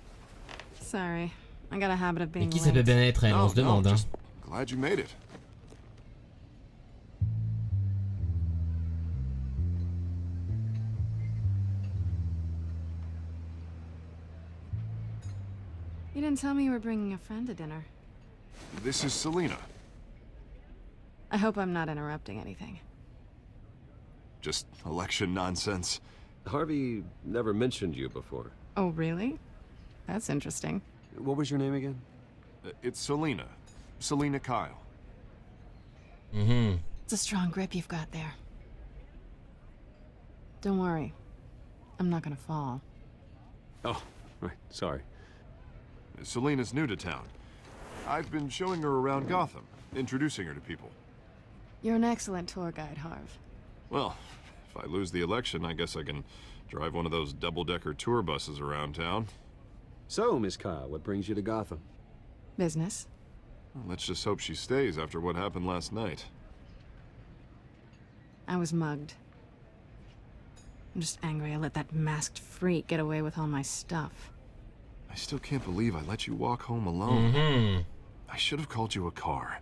Sorry, I got a habit of being Mais qui ça peut late. bien être, elle, on se demande, hein. Just glad you made it. You didn't tell me you were bringing a friend to dinner. This is Selina. I hope I'm not interrupting anything. Just election nonsense. Harvey never mentioned you before. Oh, really? That's interesting. What was your name again? It's Selina. Selina Kyle. It's a strong grip you've got there. Don't worry. I'm not gonna fall. Oh, right. Sorry. Selina's new to town. I've been showing her around Gotham, introducing her to people. You're an excellent tour guide, Harv. Well, if I lose the election, I guess I can drive one of those double-decker tour buses around town. So, Miss Kyle, what brings you to Gotham? Business. Well, let's just hope she stays after what happened last night. I was mugged. I'm just angry I let that masked freak get away with all my stuff. I still can't believe I let you walk home alone. I should have called you a car.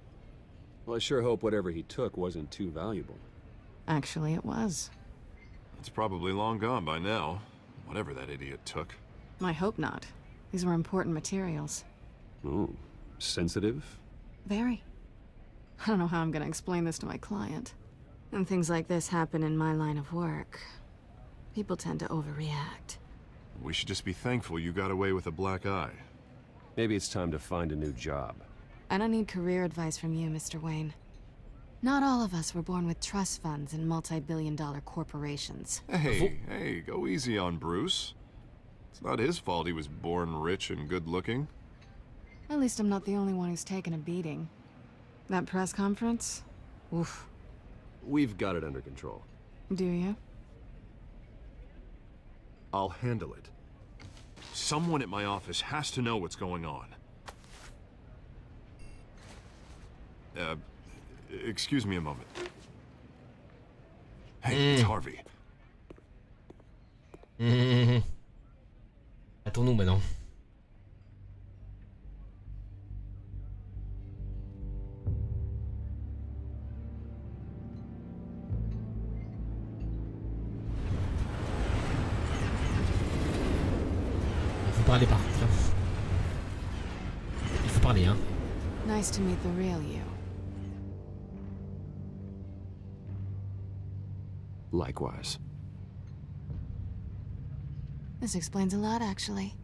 Well, I sure hope whatever he took wasn't too valuable. Actually, it was. It's probably long gone by now, whatever that idiot took. I hope not. These were important materials. Ooh, sensitive? Very. I don't know how I'm gonna explain this to my client. And things like this happen in my line of work. People tend to overreact. We should just be thankful you got away with a black eye. Maybe it's time to find a new job. I don't need career advice from you, Mr. Wayne. Not all of us were born with trust funds and multi-billion-dollar corporations. Hey, go easy on Bruce. It's not his fault he was born rich and good-looking. At least I'm not the only one who's taken a beating. That press conference? Oof. We've got it under control. Do you? I'll handle it. Someone at my office has to know what's going on. Excuse me a moment. Hey, it's Harvey. Attends-nous maintenant. Il faut parler par contre. Il faut parler, hein. Nice to meet the real you. Likewise. This explains a lot, actually.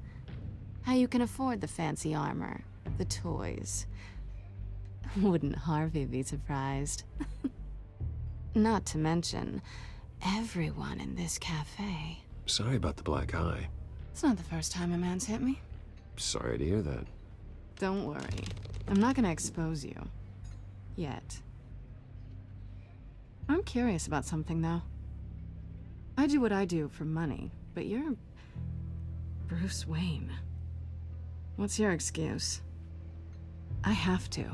How you can afford the fancy armor, the toys. Wouldn't Harvey be surprised? Not to mention, everyone in this cafe. Sorry about the black eye. It's not the first time a man's hit me. Sorry to hear that. Don't worry. I'm not gonna expose you. Yet. I'm curious about something, though. I do what I do for money, but you're... Bruce Wayne. What's your excuse? I have to.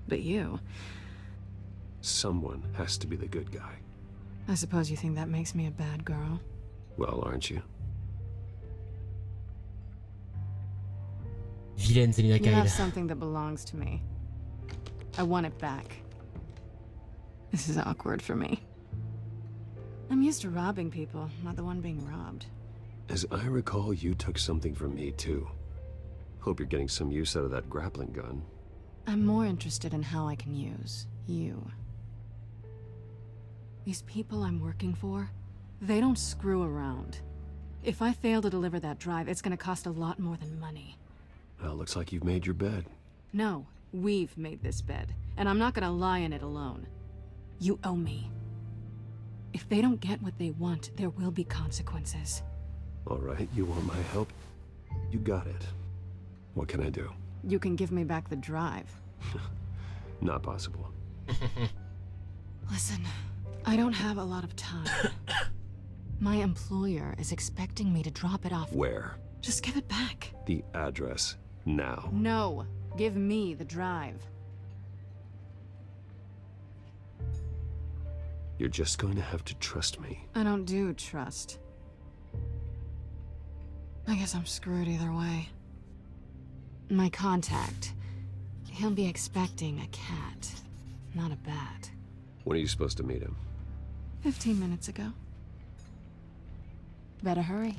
But you... Someone has to be the good guy. I suppose you think that makes me a bad girl? Well, aren't you? Vilaine Selina You have Kyle. something that belongs to me. I want it back. This is awkward for me. I'm used to robbing people, not the one being robbed. As I recall, you took something from me, too. Hope you're getting some use out of that grappling gun. I'm more interested in how I can use you. These people I'm working for, they don't screw around. If I fail to deliver that drive, it's gonna cost a lot more than money. Well, looks like you've made your bed. No, we've made this bed, and I'm not gonna lie in it alone. You owe me. If they don't get what they want, there will be consequences. All right, you want my help? You got it. What can I do? You can give me back the drive. Not possible. Listen, I don't have a lot of time. My employer is expecting me to drop it off. Where? Just give it back. The address, now. No, give me the drive. You're just going to have to trust me. I don't do trust. I guess I'm screwed either way. My contact. He'll be expecting a cat, not a bat. When are you supposed to meet him? 15 minutes ago. Better hurry.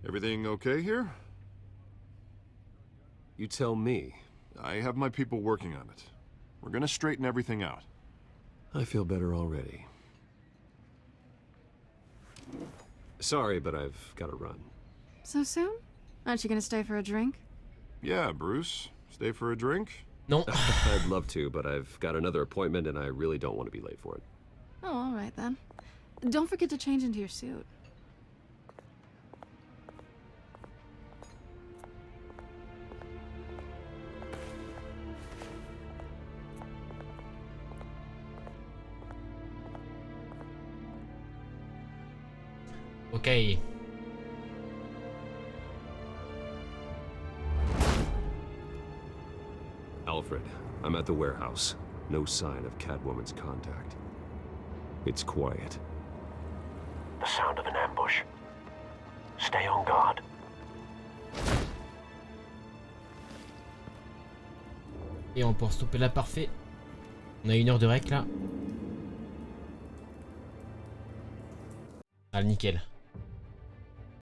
Everything okay here? You tell me. I have my people working on it. We're gonna straighten everything out. I feel better already. Sorry, but I've got to run. So soon? Aren't you gonna stay for a drink? Yeah, Bruce. Stay for a drink? No. I'd love to, but I've got another appointment and I really don't want to be late for it. Oh, all right then. Don't forget to change into your suit. Ok. Alfred, I'm at the warehouse. No sign of Catwoman's contact. It's quiet. The sound of an ambush. Stay on guard. Et on peut stopper là, parfait. On a 1 heure de rec là. Ah, nickel.